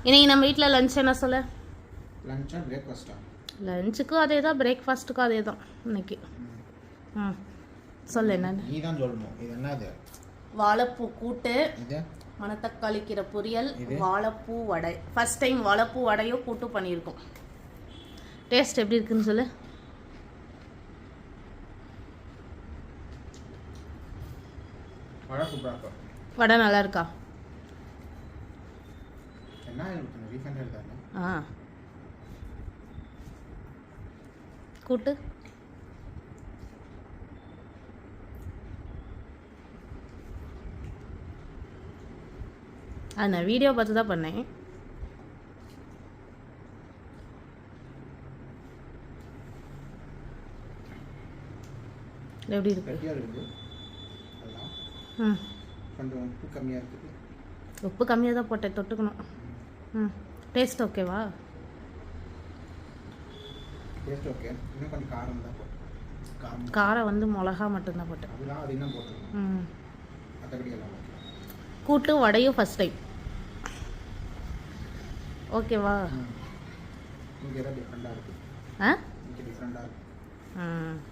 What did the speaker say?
இன்னைக்கு நம்ம வீட்டில் லஞ்ச் என்ன சொல்ல? லஞ்சா பிரேக்ஃபாஸ்ட்டா? லஞ்சுக்கும் அதே தான், பிரேக்ஃபாஸ்ட்டுக்கும் அதே தான் இன்னைக்கு. சொல்லு என்ன? நீ தான் சொல்லணும். இது என்னது? வாழைப்பூ கூட்டு, இது மணத்தக்காளி கீரை பொரியல், வாழைப்பூ வடை. ஃபர்ஸ்ட் டைம் வாழைப்பூ வடையோ கூட்டு பண்ணியிருக்கோம். டேஸ்ட் எப்படி இருக்குன்னு சொல்லு. வடை சூப்பராக இருக்கும். வடை நல்லா இருக்கா? என்ன இருக்கு? ரீஃபண்ட் எடுத்தாங்க. கூட்டு அது நான் வீடியோ பார்த்து தான் பண்ணேன். எப்படி இருக்கு? கொஞ்சம் உப்பு கம்மியாக இருக்குது. உப்பு கம்மியாக தான் போட்டேன், தொட்டுக்கணும். டேஸ்ட் ஓகேவா? Taste okay. இன்னும் கொஞ்சம் காரம் தான் போட்டேன். காரம் வந்து மிளகா மட்டும்தான் போட்டேன். அதெல்லாம் அது இன்னும் போட்டுருக்கோம். மற்றபடி எல்லாம் கூட்டு வடையும் ஃபஸ்ட் டைம். ஓகேவா? இங்கே ஏதாவது டிஃப்ரெண்ட்டாக இருக்குது. ஆ, இங்கே டிஃப்ரெண்ட்டாக இருக்குது.